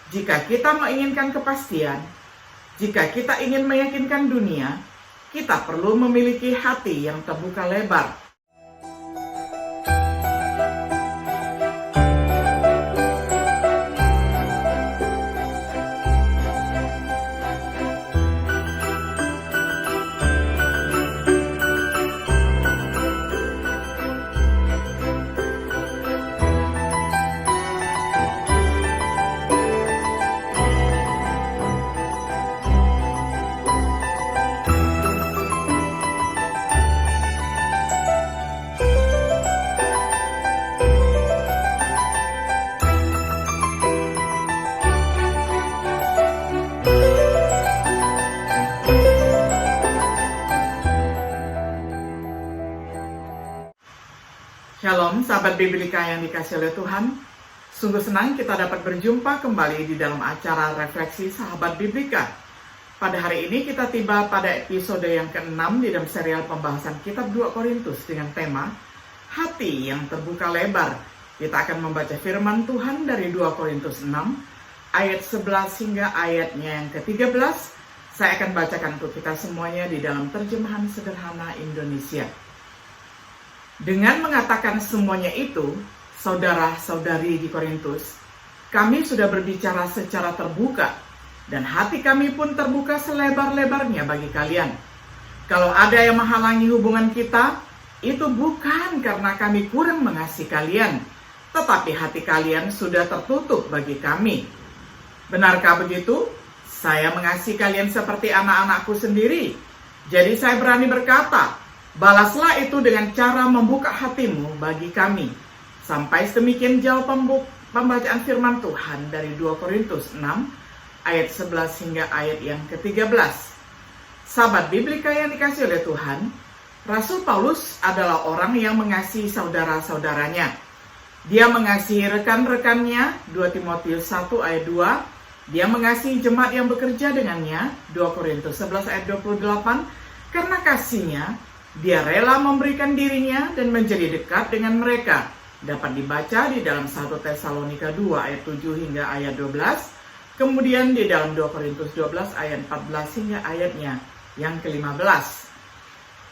Jika kita menginginkan kepastian, jika kita ingin meyakinkan dunia, kita perlu memiliki hati yang terbuka lebar. Shalom sahabat Biblika yang dikasihi oleh Tuhan. Sungguh senang kita dapat berjumpa kembali di dalam acara refleksi sahabat Biblika. Pada hari ini kita tiba pada episode yang ke-6 di dalam serial pembahasan kitab 2 Korintus dengan tema Hati yang terbuka lebar. Kita akan membaca firman Tuhan dari 2 Korintus 6 ayat 11 hingga ayatnya yang ke-13. Saya akan bacakan untuk kita semuanya di dalam terjemahan sederhana Indonesia. Dengan mengatakan semuanya itu, saudara-saudari di Korintus, kami sudah berbicara secara terbuka, dan hati kami pun terbuka selebar-lebarnya bagi kalian. Kalau ada yang menghalangi hubungan kita, itu bukan karena kami kurang mengasihi kalian, tetapi hati kalian sudah tertutup bagi kami. Benarkah begitu? Saya mengasihi kalian seperti anak-anakku sendiri, jadi saya berani berkata, balaslah itu dengan cara membuka hatimu bagi kami. Sampai sedemikian jauh pembacaan firman Tuhan dari 2 Korintus 6 ayat 11 hingga ayat yang ke-13. Sahabat Biblika yang dikasihi oleh Tuhan, Rasul Paulus adalah orang yang mengasihi saudara-saudaranya. Dia mengasihi rekan-rekannya, 2 Timotius 1 ayat 2. Dia mengasihi jemaat yang bekerja dengannya, 2 Korintus 11 ayat 28. Karena kasihnya, dia rela memberikan dirinya dan menjadi dekat dengan mereka. Dapat dibaca di dalam 1 Tesalonika 2 ayat 7 hingga ayat 12. Kemudian di dalam 2 Korintus 12 ayat 14 hingga ayatnya yang ke-15.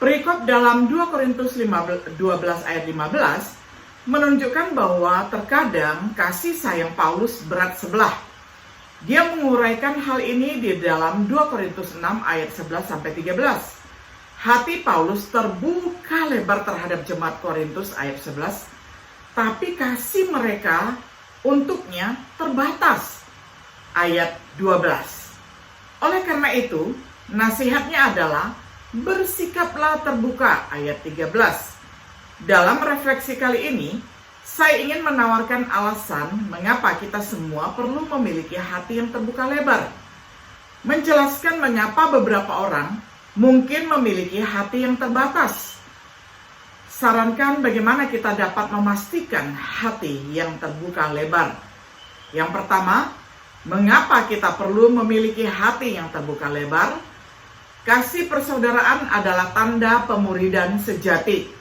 Perikop dalam 2 Korintus 12 ayat 15 menunjukkan bahwa terkadang kasih sayang Paulus berat sebelah. Dia menguraikan hal ini di dalam 2 Korintus 6 ayat 11 sampai 13. Hati Paulus terbuka lebar terhadap jemaat Korintus ayat 11, tapi kasih mereka untuknya terbatas ayat 12. Oleh karena itu, nasihatnya adalah bersikaplah terbuka ayat 13. Dalam refleksi kali ini, saya ingin menawarkan alasan mengapa kita semua perlu memiliki hati yang terbuka lebar. Menjelaskan mengapa beberapa orang mungkin memiliki hati yang terbatas. Sarankan bagaimana kita dapat memastikan hati yang terbuka lebar. Yang pertama, mengapa kita perlu memiliki hati yang terbuka lebar? Kasih persaudaraan adalah tanda pemuridan sejati.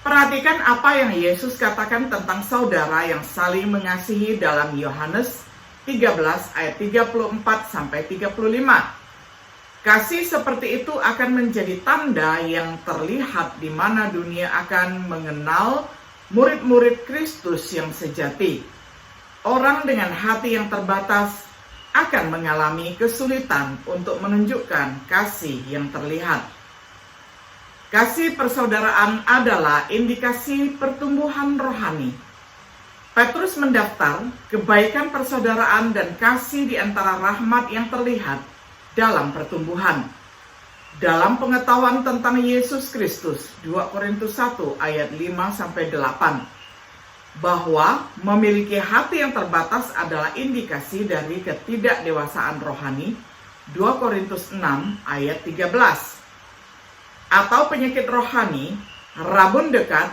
Perhatikan apa yang Yesus katakan tentang saudara yang saling mengasihi dalam Yohanes 13 ayat 34 sampai 35. Kasih seperti itu akan menjadi tanda yang terlihat di mana dunia akan mengenal murid-murid Kristus yang sejati. Orang dengan hati yang terbatas akan mengalami kesulitan untuk menunjukkan kasih yang terlihat. Kasih persaudaraan adalah indikasi pertumbuhan rohani. Petrus mendaftar kebaikan persaudaraan dan kasih di antara rahmat yang terlihat dalam pertumbuhan. Dalam pengetahuan tentang Yesus Kristus, 2 Korintus 1 ayat 5 sampai 8, bahwa memiliki hati yang terbatas adalah indikasi dari ketidakdewasaan rohani, 2 Korintus 6 ayat 13. Atau penyakit rohani, rabun dekat,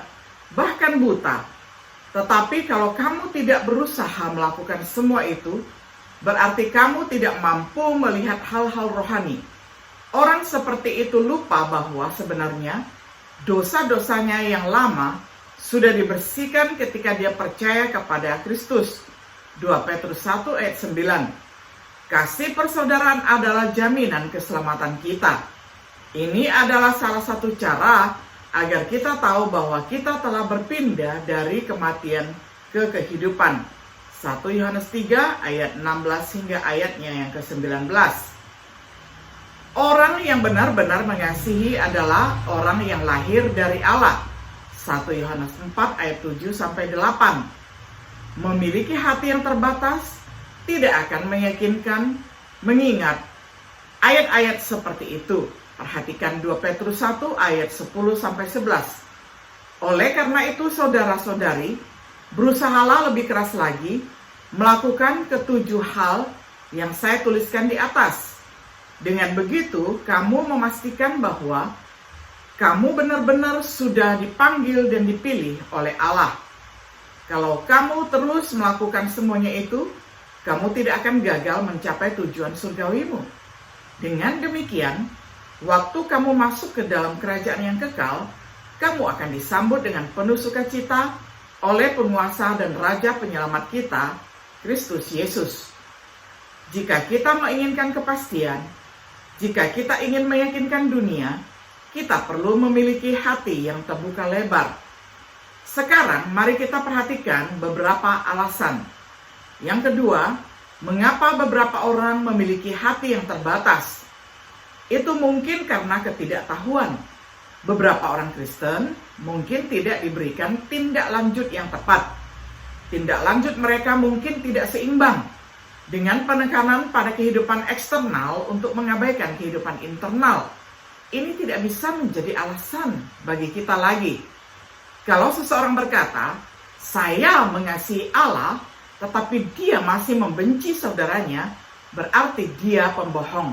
bahkan buta. Tetapi kalau kamu tidak berusaha melakukan semua itu, berarti kamu tidak mampu melihat hal-hal rohani. Orang seperti itu lupa bahwa sebenarnya dosa-dosanya yang lama sudah dibersihkan ketika dia percaya kepada Kristus. 2 Petrus 1 ayat 9. Kasih persaudaraan adalah jaminan keselamatan kita. Ini adalah salah satu cara agar kita tahu bahwa kita telah berpindah dari kematian ke kehidupan. 1 Yohanes 3 ayat 16 hingga ayatnya yang ke-19. Orang yang benar-benar mengasihi adalah orang yang lahir dari Allah. 1 Yohanes 4 ayat 7 sampai 8. Memiliki hati yang terbatas tidak akan meyakinkan mengingat ayat-ayat seperti itu. Perhatikan 2 Petrus 1 ayat 10 sampai 11. Oleh karena itu saudara-saudari, berusahalah lebih keras lagi melakukan ketujuh hal yang saya tuliskan di atas. Dengan begitu, kamu memastikan bahwa kamu benar-benar sudah dipanggil dan dipilih oleh Allah. Kalau kamu terus melakukan semuanya itu, kamu tidak akan gagal mencapai tujuan surgawimu. Dengan demikian, waktu kamu masuk ke dalam kerajaan yang kekal, kamu akan disambut dengan penuh sukacita oleh penguasa dan raja penyelamat kita, Kristus Yesus. Jika kita menginginkan kepastian, jika kita ingin meyakinkan dunia, kita perlu memiliki hati yang terbuka lebar. Sekarang mari kita perhatikan beberapa alasan. Yang kedua, mengapa beberapa orang memiliki hati yang terbatas? Itu mungkin karena ketidaktahuan. Beberapa orang Kristen mungkin tidak diberikan tindak lanjut yang tepat. Tindak lanjut mereka mungkin tidak seimbang dengan penekanan pada kehidupan eksternal untuk mengabaikan kehidupan internal. Ini tidak bisa menjadi alasan bagi kita lagi. Kalau seseorang berkata, saya mengasihi Allah, tetapi dia masih membenci saudaranya, berarti dia pembohong.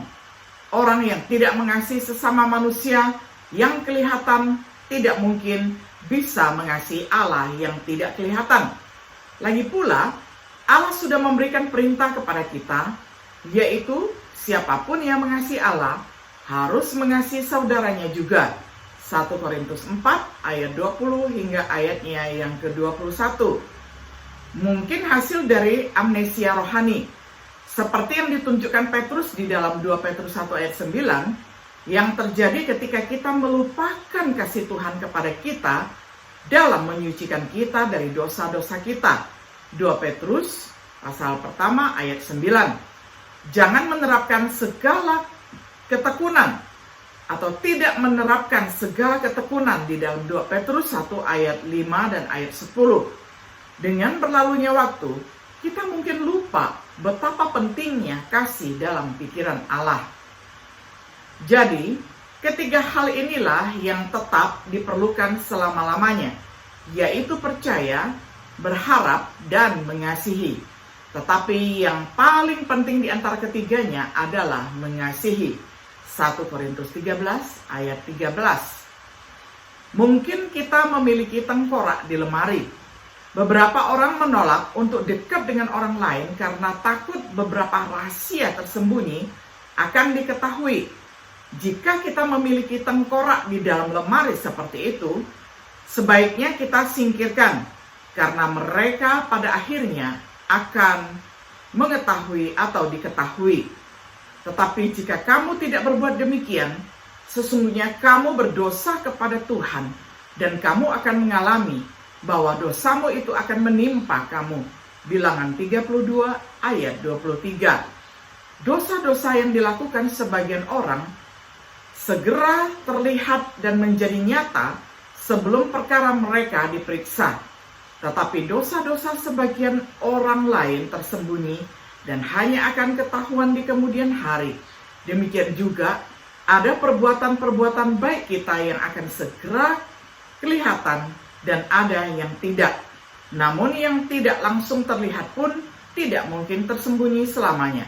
Orang yang tidak mengasihi sesama manusia yang kelihatan tidak mungkin bisa mengasihi Allah yang tidak kelihatan. Lagi pula, Allah sudah memberikan perintah kepada kita, yaitu siapapun yang mengasihi Allah harus mengasihi saudaranya juga. 1 Korintus 4 ayat 20 hingga ayatnya yang ke-21. Mungkin hasil dari amnesia rohani, seperti yang ditunjukkan Petrus di dalam 2 Petrus 1 ayat 9, yang terjadi ketika kita melupakan kasih Tuhan kepada kita dalam menyucikan kita dari dosa-dosa kita. 2 Petrus pasal pertama ayat 9. Jangan menerapkan segala ketekunan atau tidak menerapkan segala ketekunan di dalam 2 Petrus 1 ayat 5 dan ayat 10. Dengan berlalunya waktu, kita mungkin lupa betapa pentingnya kasih dalam pikiran Allah. Jadi, ketiga hal inilah yang tetap diperlukan selama-lamanya, yaitu percaya, berharap, dan mengasihi. Tetapi yang paling penting di antara ketiganya adalah mengasihi. 1 Korintus 13 ayat 13. Mungkin kita memiliki tengkorak di lemari. Beberapa orang menolak untuk dekat dengan orang lain karena takut beberapa rahasia tersembunyi akan diketahui. Jika kita memiliki tengkorak di dalam lemari seperti itu, sebaiknya kita singkirkan, karena mereka pada akhirnya akan mengetahui atau diketahui. Tetapi jika kamu tidak berbuat demikian, sesungguhnya kamu berdosa kepada Tuhan, dan kamu akan mengalami bahwa dosamu itu akan menimpa kamu. Bilangan 32 ayat 23. Dosa-dosa yang dilakukan sebagian orang segera terlihat dan menjadi nyata sebelum perkara mereka diperiksa. Tetapi dosa-dosa sebagian orang lain tersembunyi dan hanya akan ketahuan di kemudian hari. Demikian juga ada perbuatan-perbuatan baik kita yang akan segera kelihatan dan ada yang tidak. Namun yang tidak langsung terlihat pun tidak mungkin tersembunyi selamanya.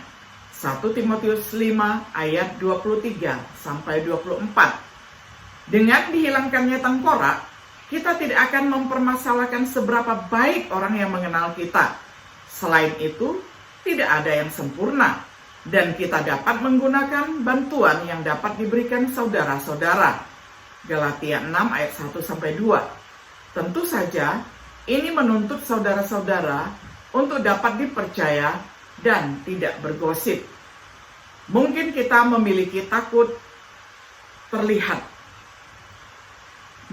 1 Timotius 5 ayat 23 sampai 24. Dengan dihilangkannya tengkorak, kita tidak akan mempermasalahkan seberapa baik orang yang mengenal kita. Selain itu, tidak ada yang sempurna, dan kita dapat menggunakan bantuan yang dapat diberikan saudara-saudara. Galatia 6 ayat 1 sampai 2. Tentu saja, ini menuntut saudara-saudara untuk dapat dipercaya dan tidak bergosip. Mungkin kita memiliki takut terlihat.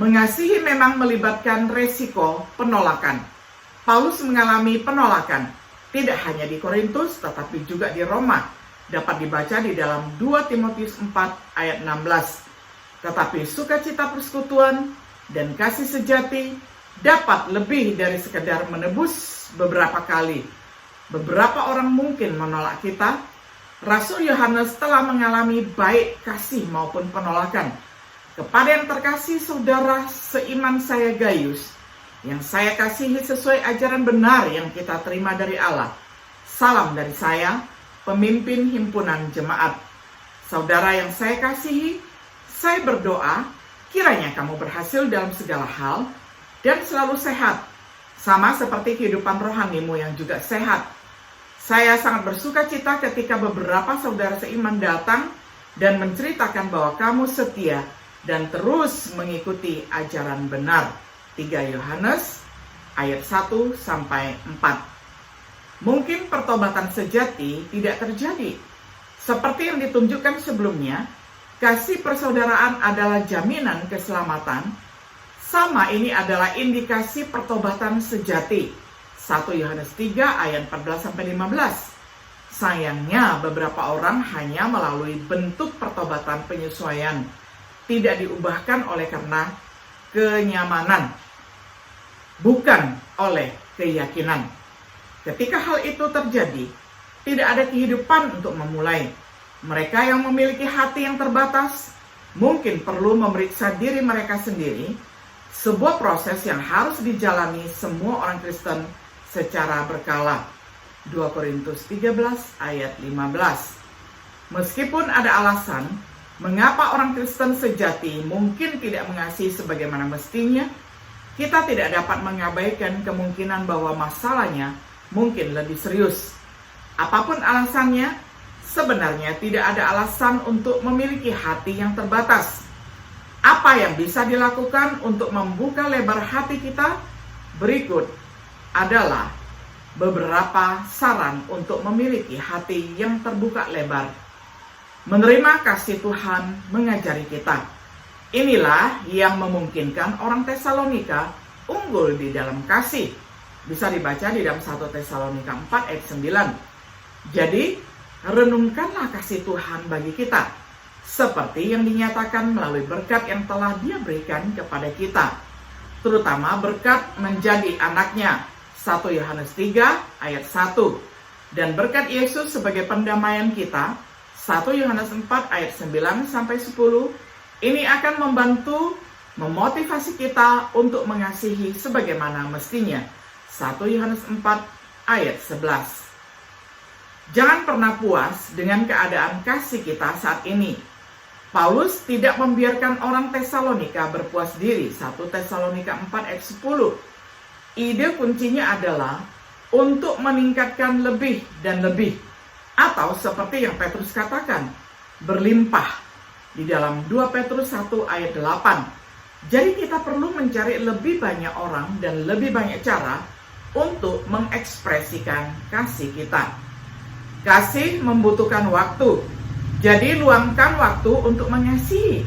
Mengasihi memang melibatkan resiko penolakan. Paulus mengalami penolakan tidak hanya di Korintus tetapi juga di Roma. Dapat dibaca di dalam 2 Timotius 4 ayat 16. Tetapi sukacita persekutuan dan kasih sejati dapat lebih dari sekedar menebus beberapa kali. Beberapa orang mungkin menolak kita. Rasul Yohanes telah mengalami baik kasih maupun penolakan. Kepada yang terkasih saudara seiman saya Gaius, yang saya kasihi sesuai ajaran benar yang kita terima dari Allah. Salam dari saya, pemimpin himpunan jemaat. Saudara yang saya kasihi, saya berdoa kiranya kamu berhasil dalam segala hal dan selalu sehat, sama seperti kehidupan rohanimu yang juga sehat. Saya sangat bersuka cita ketika beberapa saudara seiman datang dan menceritakan bahwa kamu setia dan terus mengikuti ajaran benar. 3 Yohanes ayat 1-4. Mungkin pertobatan sejati tidak terjadi. Seperti yang ditunjukkan sebelumnya, kasih persaudaraan adalah jaminan keselamatan. Sama ini adalah indikasi pertobatan sejati. 1 Yohanes 3 ayat 14-15. Sayangnya beberapa orang hanya melalui bentuk pertobatan penyesuaian, tidak diubahkan oleh karena kenyamanan, bukan oleh keyakinan. Ketika hal itu terjadi, tidak ada kehidupan untuk memulai. Mereka yang memiliki hati yang terbatas mungkin perlu memeriksa diri mereka sendiri, sebuah proses yang harus dijalani semua orang Kristen secara berkala. 2 Korintus 13 ayat 15. Meskipun ada alasan mengapa orang Kristen sejati mungkin tidak mengasihi sebagaimana mestinya, kita tidak dapat mengabaikan kemungkinan bahwa masalahnya mungkin lebih serius. Apapun alasannya, sebenarnya tidak ada alasan untuk memiliki hati yang terbatas. Apa yang bisa dilakukan untuk membuka lebar hati kita? Berikut adalah beberapa saran untuk memiliki hati yang terbuka lebar. Menerima kasih Tuhan mengajari kita. Inilah yang memungkinkan orang Tesalonika unggul di dalam kasih. Bisa dibaca di dalam 1 Tesalonika 4 ayat 9. Jadi, renungkanlah kasih Tuhan bagi kita, seperti yang dinyatakan melalui berkat yang telah Dia berikan kepada kita, terutama berkat menjadi anaknya. 1 Yohanes 3 ayat 1. Dan berkat Yesus sebagai pendamaian kita, 1 Yohanes 4 ayat 9-10, ini akan membantu memotivasi kita untuk mengasihi sebagaimana mestinya. 1 Yohanes 4 ayat 11. Jangan pernah puas dengan keadaan kasih kita saat ini. Paulus tidak membiarkan orang Tesalonika berpuas diri. 1 Tesalonika 4 ayat 10. Ide kuncinya adalah untuk meningkatkan lebih dan lebih. Atau seperti yang Petrus katakan, berlimpah di dalam 2 Petrus 1 ayat 8. Jadi kita perlu mencari lebih banyak orang dan lebih banyak cara untuk mengekspresikan kasih kita. Kasih membutuhkan waktu. Jadi luangkan waktu untuk mengasihi.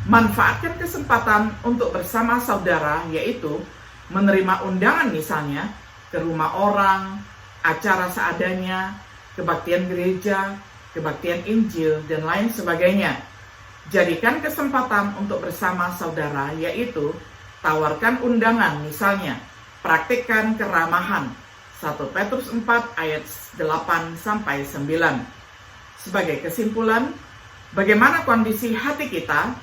Manfaatkan kesempatan untuk bersama saudara, yaitu menerima undangan misalnya ke rumah orang, acara seadanya, kebaktian gereja, kebaktian Injil, dan lain sebagainya. Jadikan kesempatan untuk bersama saudara, yaitu tawarkan undangan misalnya, praktikkan keramahan. 1 Petrus 4 ayat 8-9. Sebagai kesimpulan, bagaimana kondisi hati kita?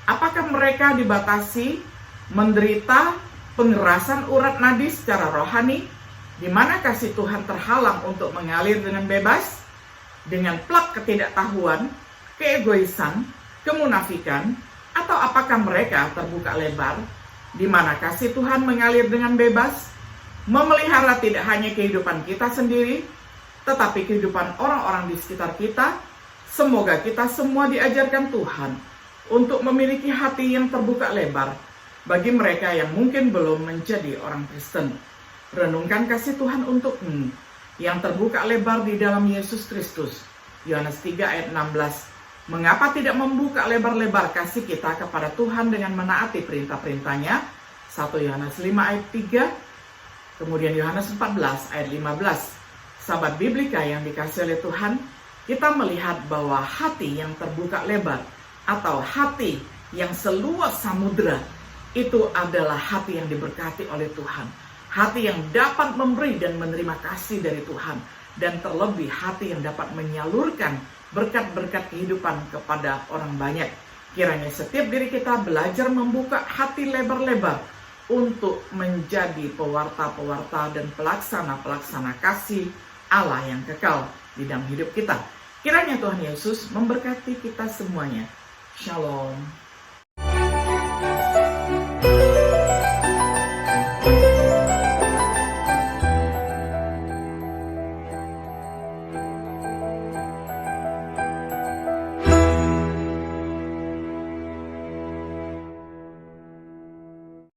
Apakah mereka dibatasi, menderita pengerasan urat nadi secara rohani, di mana kasih Tuhan terhalang untuk mengalir dengan bebas, dengan plak ketidaktahuan, keegoisan, kemunafikan, atau apakah mereka terbuka lebar, di mana kasih Tuhan mengalir dengan bebas, memelihara tidak hanya kehidupan kita sendiri, tetapi kehidupan orang-orang di sekitar kita. Semoga kita semua diajarkan Tuhan untuk memiliki hati yang terbuka lebar bagi mereka yang mungkin belum menjadi orang Kristen. Renungkan kasih Tuhan untukmu yang terbuka lebar di dalam Yesus Kristus. Yohanes 3 ayat 16. Mengapa tidak membuka lebar-lebar kasih kita kepada Tuhan dengan menaati perintah-perintahnya? 1 Yohanes 5 ayat 3. Kemudian Yohanes 14 ayat 15. Sahabat Biblika yang dikasihi oleh Tuhan, kita melihat bahwa hati yang terbuka lebar atau hati yang seluas samudera itu adalah hati yang diberkati oleh Tuhan. Hati yang dapat memberi dan menerima kasih dari Tuhan. Dan terlebih hati yang dapat menyalurkan berkat-berkat kehidupan kepada orang banyak. Kiranya setiap diri kita belajar membuka hati lebar-lebar untuk menjadi pewarta-pewarta dan pelaksana-pelaksana kasih Allah yang kekal di dalam hidup kita. Kiranya Tuhan Yesus memberkati kita semuanya. Shalom.